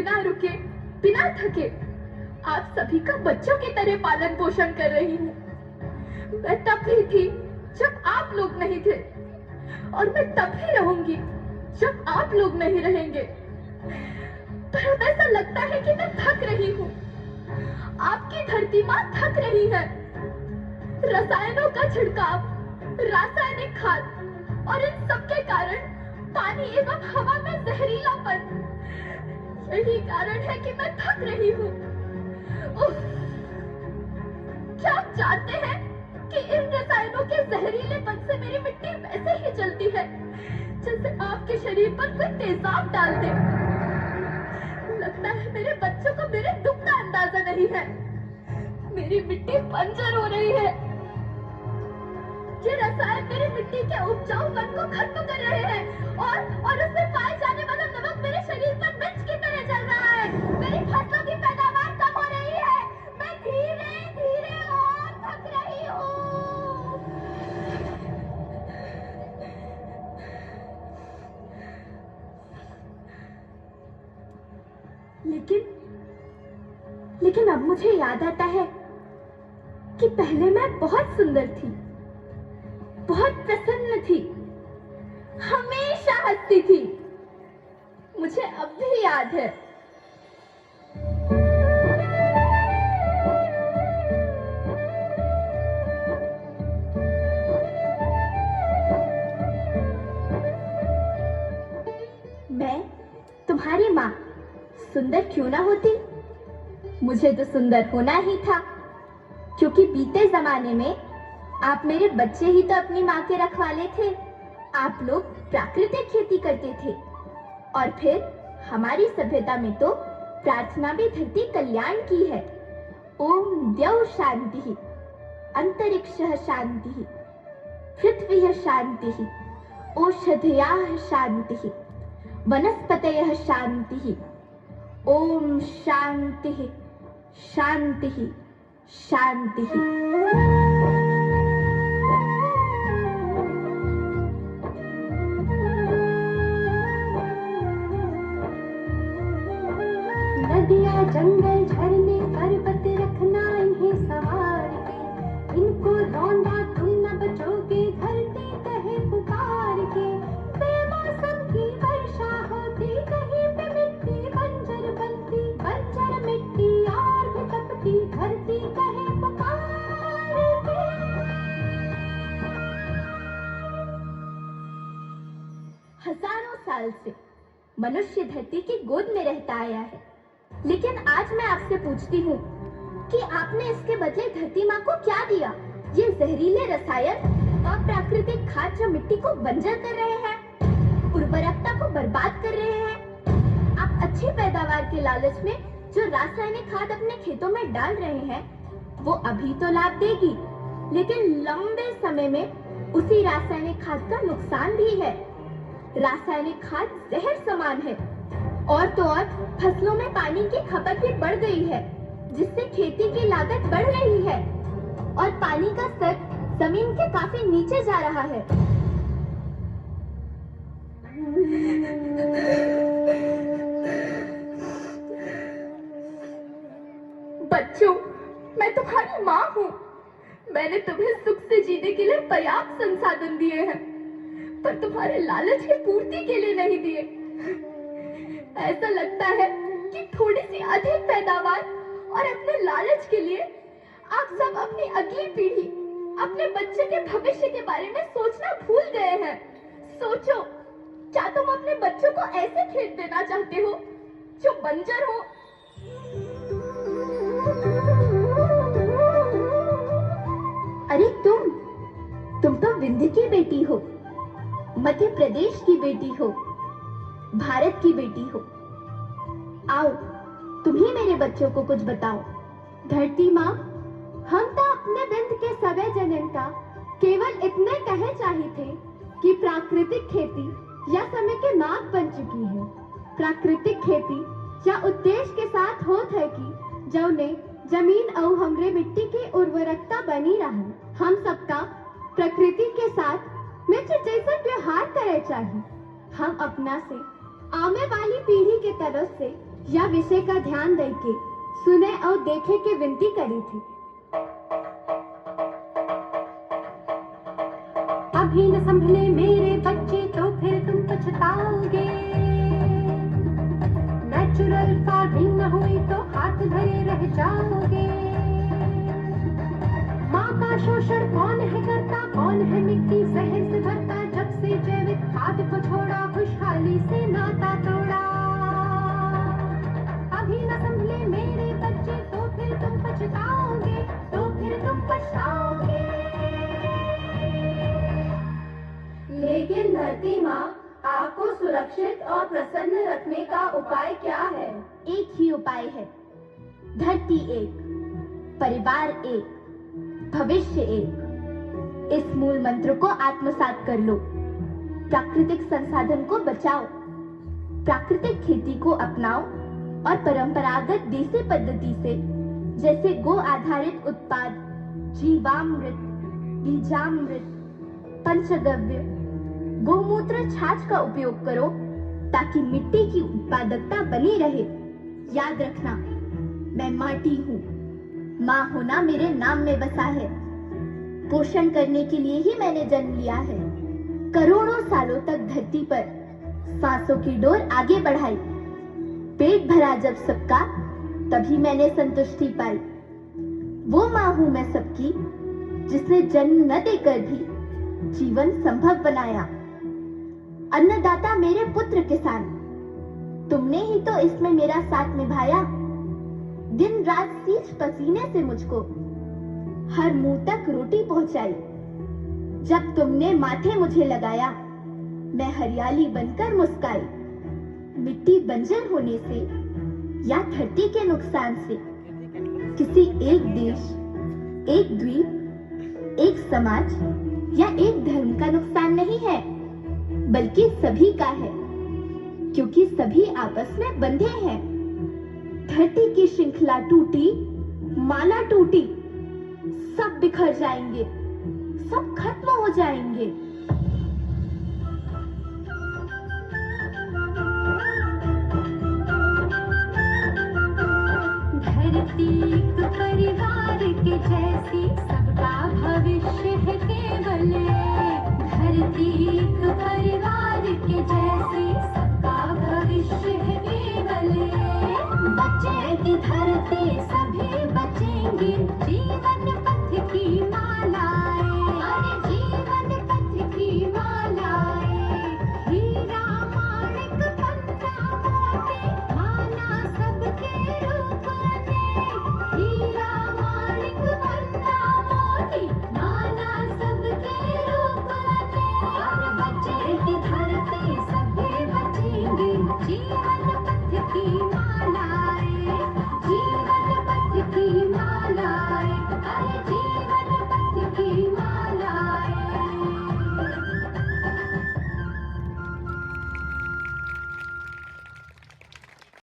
बिना रुके, बिना थके आप सभी का बच्चों की तरह पालन पोषण कर रही हूँ। मैं तब ही थी जब आप लोग नहीं थे, और मैं तब ही रहूंगी जब आप लोग नहीं रहेंगे। पर अब ऐसा लगता है कि मैं थक रही हूँ। आपकी धरती माँ थक रही है। रसायनों का छिड़काव, रासायनिक खाद और इन सब के कारण पानी एवं हवा में जहरीलापन, यही कारण है कि मैं थक रही हूँ। क्या आप जानते हैं कि इन रसायनों के जहरीलेपन से मेरी मिट्टी वैसे ही जलती है जैसे आपके शरीर पर कोई तेजाब डाल दे। लगता है मेरे बच्चों को मेरे दुख का अंदाजा नहीं है। मेरी मिट्टी बंजर हो रही है। ये रसायन मेरी मिट्टी के उपजाऊपन को खत्म कर रहे हैं और उसमें पाए जाने वाला नमक मेरे शरीर पर मिर्च की तरह जल रहा है। मेरी फसलों की पैदावार कम हो रही है। मैं धीरे धीरे और थक रही हूँ। लेकिन अब मुझे याद आता है कि पहले मैं बहुत सुंदर थी, बहुत प्रसन्न थी, हमेशा हंसती थी। मुझे अब भी याद है। मैं तुम्हारी माँ सुंदर क्यों ना होती? मुझे तो सुंदर होना ही था, क्योंकि बीते जमाने में आप मेरे बच्चे ही तो अपनी माँ के रखवाले थे। आप लोग प्राकृतिक खेती करते थे, और फिर हमारी सभ्यता में तो प्रार्थना भी धरती कल्याण की है। ओम द्यौ शांति, अंतरिक्षः शांति, पृथ्वी शांति, औषधयः शांति, वनस्पतयः शांति। ओम शांति शांति शांति। नदियाँ जंगल झरने पर्वत रखना इन्हें संवार के, इनको रौंदा तुम न बचोगे धरती कहे पुकार के। बेमौसम की वर्षा होती, कहीं पे मिट्टी बंजर बनती, बंजर मिट्टी और भी तपती, धरती कहे पुकार के। हजारों साल से मनुष्य धरती की गोद में रहता आया है, लेकिन आज मैं आपसे पूछती हूँ कि आपने इसके बदले धरती माँ को क्या दिया? ये जहरीले रसायन और प्राकृतिक खाद जो मिट्टी को बंजर कर रहे हैं, उर्वरकता को बर्बाद कर रहे हैं। आप अच्छी पैदावार के लालच में जो रासायनिक खाद अपने खेतों में डाल रहे हैं, वो अभी तो लाभ देगी, लेकिन लंबे समय में उसी रासायनिक खाद का नुकसान भी है। रासायनिक खाद जहर समान है, और तो और फसलों में पानी की खपत भी बढ़ गई है, जिससे खेती की लागत बढ़ रही है और पानी का स्तर जमीन के काफी नीचे जा रहा है। बच्चों, मैं तुम्हारी माँ हूँ। मैंने तुम्हें सुख से जीने के लिए पर्याप्त संसाधन दिए हैं, पर तुम्हारे लालच की पूर्ति के लिए नहीं दिए। ऐसा लगता है कि थोड़ी सी अधिक पैदावार और अपने लालच के लिए आप सब अपनी अगली पीढ़ी, अपने बच्चे के भविष्य के बारे में सोचना भूल गए हैं। सोचो, क्या तुम अपने बच्चों को ऐसे खेत देना चाहते हो जो बंजर हो? अरे तुम तो विंध्य की बेटी हो, मध्य प्रदेश की बेटी हो, भारत की बेटी हो। आओ, तुम ही मेरे बच्चों को कुछ बताओ। धरती माँ, हम तो अपने बिंद के सवे जनन का केवल इतने कहे चाहिए थे कि प्राकृतिक खेती या समय के मार्ग बन चुकी है। प्राकृतिक खेती या उद्देश्य के साथ होत है कि जौने जमीन और हमरे मिट्टी की उर्वरकता बनी रहे। हम सबका प्रकृति के साथ मित्र जैसे व्यवहार करे चाहिए। हम अपना से आने वाली पीढ़ी के तरफ से या विषय का ध्यान देके सुने और देखे के विनती करी थी। अभी न संभले मेरे बच्चे तो फिर तुम पछताओगे। नेचुरल फार्मिंग न हुई तो हाथ धरे रह जाओगे। माँ का शोषण कौन है करता, कौन है मिट्टी जहर से भरता। जब से जैविक खाद को छोड़ा, खुशहाली से नाता तोड़ा। अभी न संभले मेरे बच्चे तो फिर तुम पछताओगे, तो फिर तुम पछताओगे। लेकिन धरती माँ, आपको सुरक्षित और प्रसन्न रखने का उपाय क्या है? एक ही उपाय है। धरती एक, परिवार एक, भविष्य एक। इस मूल मंत्र को आत्मसात कर लो। प्राकृतिक संसाधन को बचाओ, प्राकृतिक खेती को अपनाओ और परंपरागत देसी पद्धति से, जैसे गो आधारित उत्पाद, जीवामृत, बीजामृत, पंचगव्य, गोमूत्र, छाछ का उपयोग करो ताकि मिट्टी की उत्पादकता बनी रहे। याद रखना, मैं माटी हूँ। माँ होना मेरे नाम में बसा है। पोषण करने के लिए ही मैंने जन्म लिया है। करोड़ों सालों तक धरती पर सांसों की डोर आगे बढ़ाई। पेट भरा जब सबका, तभी मैंने संतुष्टि पाई। वो माँ हूँ मैं सबकी, जिसने जन्म न देकर भी जीवन संभव बनाया। अन्नदाता मेरे पुत्र किसान, तुमने ही तो इसमें मेरा साथ निभाया। दिन रात सींच पसीने से मुझको हर मुंह तक रोटी पहुंचाई। जब तुमने माथे मुझे लगाया, मैं हरियाली बनकर मुस्काई। मिट्टी बंजर होने से या धरती के नुकसान से किसी एक देश, एक द्वीप, एक समाज या एक धर्म का नुकसान नहीं है, बल्कि सभी का है, क्योंकि सभी आपस में बंधे हैं। धरती की श्रृंखला टूटी, माला टूटी, सब बिखर जाएंगे, सब खत्म हो जाएंगे।